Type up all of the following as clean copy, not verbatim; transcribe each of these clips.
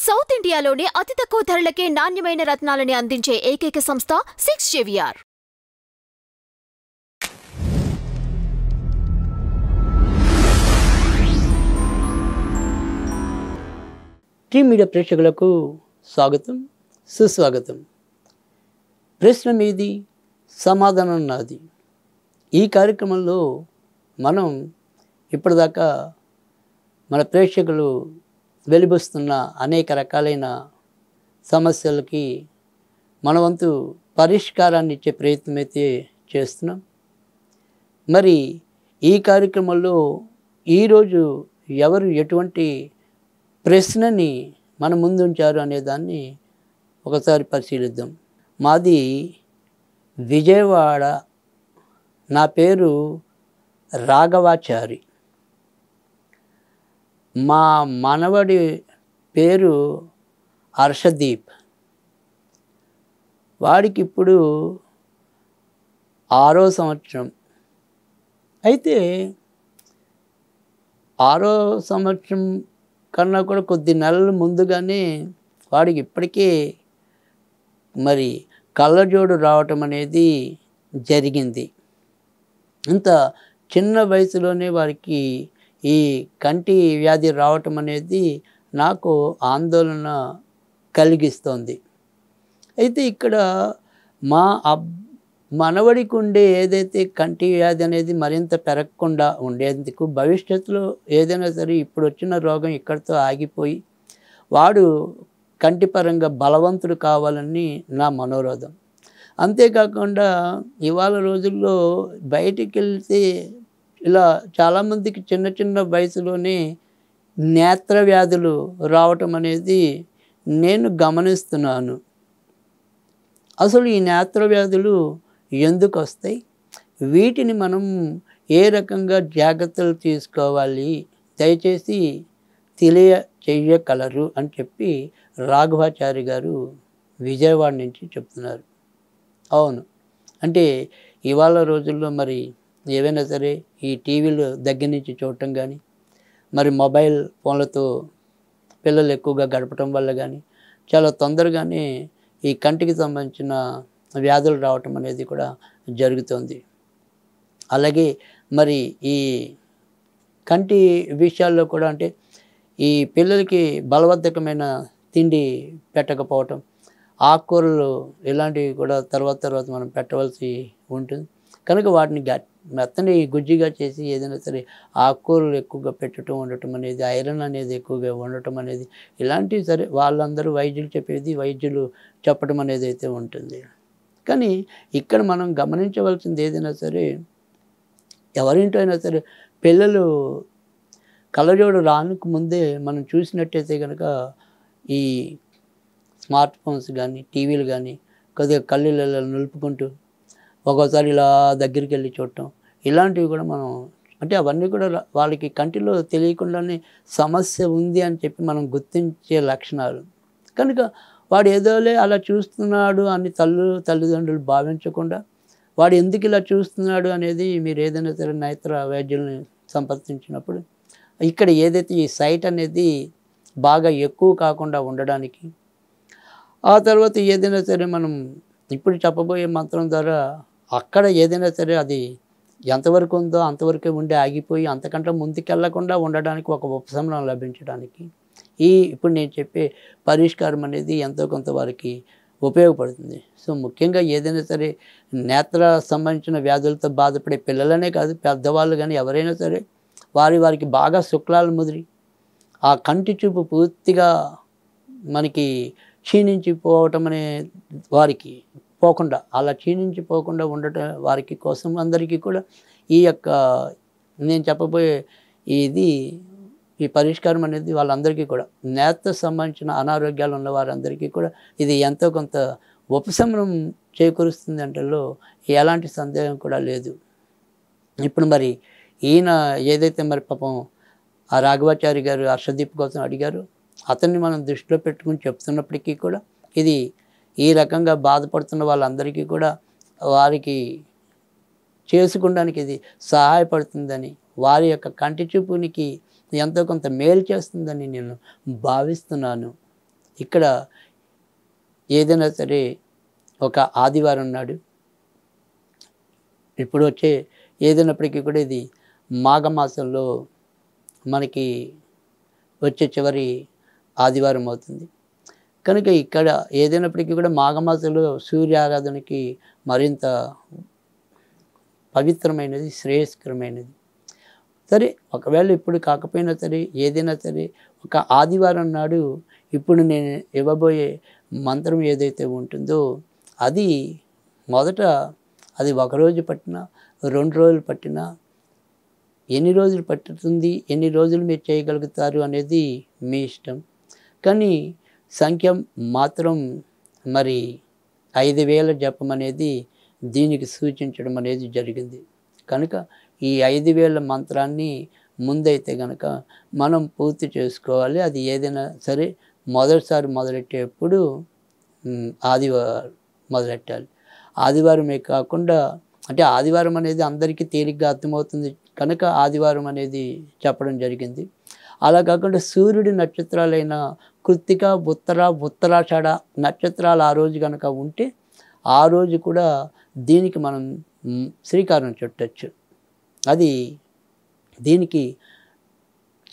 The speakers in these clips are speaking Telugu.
సౌత్ ఇండియాలోనే అతి తక్కువ ధరలకే నాణ్యమైన రత్నాలని అందించే ఏకైక సంస్థ 6JVR. టీ మీడియా ప్రేక్షకులకు స్వాగతం, సుస్వాగతం. ప్రశ్న మీది, సమాధానం నాది. ఈ కార్యక్రమంలో మనం ఇప్పటిదాకా మన ప్రేక్షకులు వెలిబుస్తున్న అనేక రకాలైన సమస్యలకి మన వంతు పరిష్కారాన్ని ఇచ్చే ప్రయత్నం అయితే చేస్తున్నాం. మరి ఈ కార్యక్రమంలో ఈరోజు ఎవరు ఎటువంటి ప్రశ్నని మన ముందుంచారు అనే దాన్ని ఒకసారి పరిశీలిద్దాం. మాది విజయవాడ, నా పేరు రాఘవాచారి. మా మనవడి పేరు హర్షదీప్. వాడికి ఇప్పుడు 6వ సంవత్సరం. అయితే 6వ సంవత్సరం కన్నా కూడా కొద్ది నెలల ముందుగానే వాడికి ఇప్పటికే మరి కళ్ళజోడు రావటం అనేది జరిగింది. ఇంత చిన్న వయసులోనే వారికి ఈ కంటి వ్యాధి రావటం అనేది నాకు ఆందోళన కలిగిస్తోంది. అయితే ఇక్కడ మా మనవడికి ఉండే ఏదైతే కంటి వ్యాధి అనేది మరింత పెరగకుండా ఉండేందుకు భవిష్యత్తులో ఏదైనా సరే ఇప్పుడు వచ్చిన రోగం ఇక్కడితో ఆగిపోయి వాడు కంటిపరంగా బలవంతుడు కావాలని నా మనోరోధం. అంతేకాకుండా ఇవాళ రోజుల్లో బయటికి వెళ్తే ఇలా చాలామందికి చిన్న చిన్న వయసులోనే నేత్ర వ్యాధులు రావటం అనేది నేను గమనిస్తున్నాను. అసలు ఈ నేత్ర వ్యాధులు ఎందుకు వస్తాయి, వీటిని మనం ఏ రకంగా జాగ్రత్తలు తీసుకోవాలి, దయచేసి తెలియచేయగలరు అని చెప్పి రాఘవాచారి గారు విజయవాడ నుంచి చెప్తున్నారు. అవును, అంటే ఇవాళ రోజుల్లో మరి ఏవైనా సరే ఈ టీవీలు దగ్గర నుంచి చూడటం కానీ, మరి మొబైల్ ఫోన్లతో పిల్లలు ఎక్కువగా గడపటం వల్ల కానీ చాలా తొందరగానే ఈ కంటికి సంబంధించిన వ్యాధులు రావటం అనేది కూడా జరుగుతుంది. అలాగే మరి ఈ కంటి విషయాల్లో కూడా అంటే ఈ పిల్లలకి బలవర్ధకమైన తిండి పెట్టకపోవటం, ఆకుకూరలు ఇలాంటివి కూడా తర్వాత మనం పెట్టవలసి ఉంటుంది. కనుక వాటిని మెత్తని గుజ్జిగా చేసి ఏదైనా సరే ఆకుకూరలు ఎక్కువగా ఉండటం అనేది, ఐరన్ అనేది ఎక్కువగా ఉండటం అనేది, ఇలాంటివి సరే వాళ్ళందరూ వైద్యులు చెప్పేది వైద్యులు చెప్పడం అనేది అయితే ఉంటుంది. కానీ ఇక్కడ మనం గమనించవలసింది ఏదైనా సరే, ఎవరింటో అయినా సరే పిల్లలు కళ్ళజోడు రానికి ముందే మనం చూసినట్టయితే కనుక ఈ స్మార్ట్ ఫోన్స్ కానీ టీవీలు కానీ కొద్దిగా కళ్ళిళ్ళలో నిలుపుకుంటూ ఒక్కోసారి ఇలా దగ్గరికి వెళ్ళి చూడటం, ఇలాంటివి కూడా మనం అంటే అవన్నీ కూడా వాళ్ళకి కంటిలో తెలియకుండానే సమస్య ఉంది అని చెప్పి మనం గుర్తించే లక్షణాలు. కనుక వాడు ఏదోలే అలా చూస్తున్నాడు అని తల్లిదండ్రులు భావించకుండా వాడు ఎందుకు ఇలా చూస్తున్నాడు అనేది మీరు ఏదైనా సరే నేత్ర వైద్యుల్ని సంప్రదించినప్పుడు ఇక్కడ ఏదైతే ఈ సైట్ అనేది బాగా ఎక్కువ కాకుండా ఉండడానికి, ఆ తర్వాత ఏదైనా సరే మనం ఇప్పుడు చెప్పబోయే మంత్రం ద్వారా అక్కడ ఏదైనా సరే అది ఎంతవరకు ఉందో అంతవరకే ఉండి ఆగిపోయి అంతకంటే ముందుకెళ్లకుండా ఉండడానికి ఒక ఉపశమనం లభించడానికి ఇప్పుడు నేను చెప్పే పరిష్కారం అనేది ఎంతో కొంత వారికి ఉపయోగపడుతుంది. సో ముఖ్యంగా ఏదైనా సరే నేత్ర సంబంధించిన వ్యాధులతో బాధపడే పిల్లలనే కాదు, పెద్దవాళ్ళు కానీ ఎవరైనా సరే వారికి బాగా శుక్లాలు ముదిరి ఆ కంటి చూపు పూర్తిగా మనకి క్షీణించిపోవటం అనే వారికి పోకుండా, అలా క్షీణించిపోకుండా ఉండటం వారికి కోసం అందరికీ కూడా ఈ యొక్క నేను చెప్పబోయే ఈ పరిష్కారం అనేది వాళ్ళందరికీ కూడా నేత్ర సంబంధించిన అనారోగ్యాలు ఉన్న వారందరికీ కూడా ఇది ఎంతో కొంత ఉపశమనం చేకూరుస్తుంది అంటలో ఎలాంటి సందేహం కూడా లేదు. ఇప్పుడు మరి ఈయన ఏదైతే మరి పాపం ఆ రాఘవాచారి గారు హర్షదీప్ కోసం అడిగారు, అతన్ని మనం దృష్టిలో పెట్టుకుని చెప్తున్నప్పటికీ కూడా ఇది ఈ రకంగా బాధపడుతున్న వాళ్ళందరికీ కూడా వారికి చేసుకోవడానికి ఇది సహాయపడుతుందని, వారి యొక్క కంటి చూపునికి ఎంతో కొంత మేలు చేస్తుందని నేను భావిస్తున్నాను. ఇక్కడ ఏదైనా సరే ఒక ఆదివారం నాడు ఇప్పుడు వచ్చే ఏదైనప్పటికీ కూడా ఇది మాఘమాసంలో మనకి వచ్చే చివరి ఆదివారం అవుతుంది. కనుక ఇక్కడ ఏదైనప్పటికీ కూడా మాఘమాసంలో సూర్యారాధనకి మరింత పవిత్రమైనది, శ్రేయస్కరమైనది. సరే ఒకవేళ ఇప్పుడు కాకపోయినా సరే ఏదైనా సరే ఒక ఆదివారం నాడు ఇప్పుడు నేను ఇవ్వబోయే మంత్రం ఏదైతే ఉంటుందో అది మొదట అది ఒకరోజు పట్టినా 2 రోజులు పట్టినా ఎన్ని రోజులు పట్టుతుంది, ఎన్ని రోజులు మీరు చేయగలుగుతారు అనేది మీ ఇష్టం. కానీ సంఖ్య మాత్రం మరి 5000 జపం అనేది దీనికి సూచించడం అనేది జరిగింది. కనుక ఈ 5000 మంత్రాన్ని ముందైతే కనుక మనం పూర్తి చేసుకోవాలి. అది ఏదైనా సరే మొదటిసారి మొదలెట్టేప్పుడు ఆదివారం మొదలెట్టాలి. ఆదివారమే కాకుండా అంటే ఆదివారం అనేది అందరికీ తేలిగ్గా అర్థమవుతుంది కనుక ఆదివారం అనేది చెప్పడం జరిగింది. అలా కాకుండా సూర్యుడి నక్షత్రాలైన కృత్తిక, ఉత్తర, ఉత్తరాషాఢ నక్షత్రాలు ఆ రోజు కనుక ఉంటే ఆ రోజు కూడా దీనికి మనం శ్రీకారం చుట్టచ్చు. అది దీనికి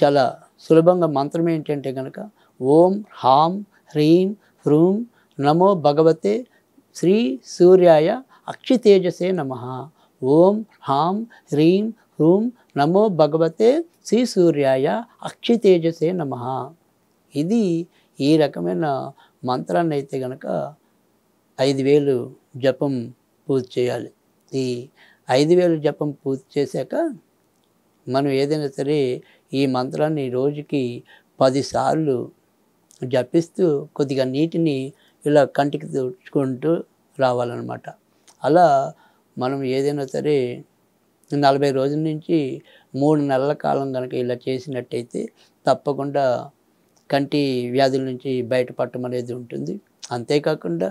చాలా సులభంగా మంత్రం ఏంటంటే కనుక ఓం హ్రాం హ్రీం హ్రూం నమో భగవతే శ్రీ సూర్యాయ అక్షితేజసే నమః. ఓం హ్రాం హ్రీం హ్రూం నమో భగవతే శ్రీ సూర్యాయ అక్షితేజసే నమః. ఇది ఈ రకమైన మంత్రాన్ని అయితే కనుక 5000 జపం పూర్తి చేయాలి. ఈ 5000 జపం పూర్తి చేశాక మనం ఏదైనా సరే ఈ మంత్రాన్ని రోజుకి 10 సార్లు జపిస్తూ కొద్దిగా నీటిని ఇలా కంటికి తుడుచుకుంటూ రావాలన్నమాట. అలా మనం ఏదైనా సరే 40 రోజుల నుంచి 3 నెలల కాలం కనుక ఇలా చేసినట్టయితే తప్పకుండా కంటి వ్యాధుల నుంచి బయటపడటం అనేది ఉంటుంది. అంతేకాకుండా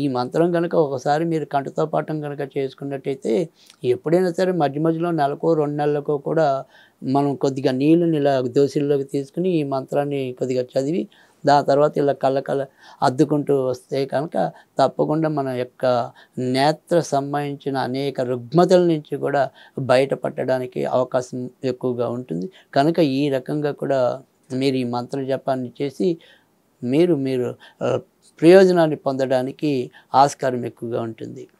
ఈ మంత్రం కనుక ఒకసారి మీరు కంటితో పాఠం కనుక చేసుకున్నట్టయితే ఎప్పుడైనా సరే మధ్య మధ్యలో నెలకో 2 నెలలకో కూడా మనం కొద్దిగా నీళ్ళని ఇలా దోసిల్లోకి తీసుకుని ఈ మంత్రాన్ని కొద్దిగా చదివి దాని తర్వాత ఇలా కళ్ళ అద్దుకుంటూ వస్తే కనుక తప్పకుండా మన యొక్క నేత్ర సంబంధించిన అనేక రుగ్మతల నుంచి కూడా బయటపడడానికి అవకాశం ఎక్కువగా ఉంటుంది. కనుక ఈ రకంగా కూడా మీరు ఈ మంత్ర జపాన్ని చేసి మీరు ప్రయోజనాన్ని పొందడానికి ఆస్కారం ఎక్కువగా ఉంటుంది.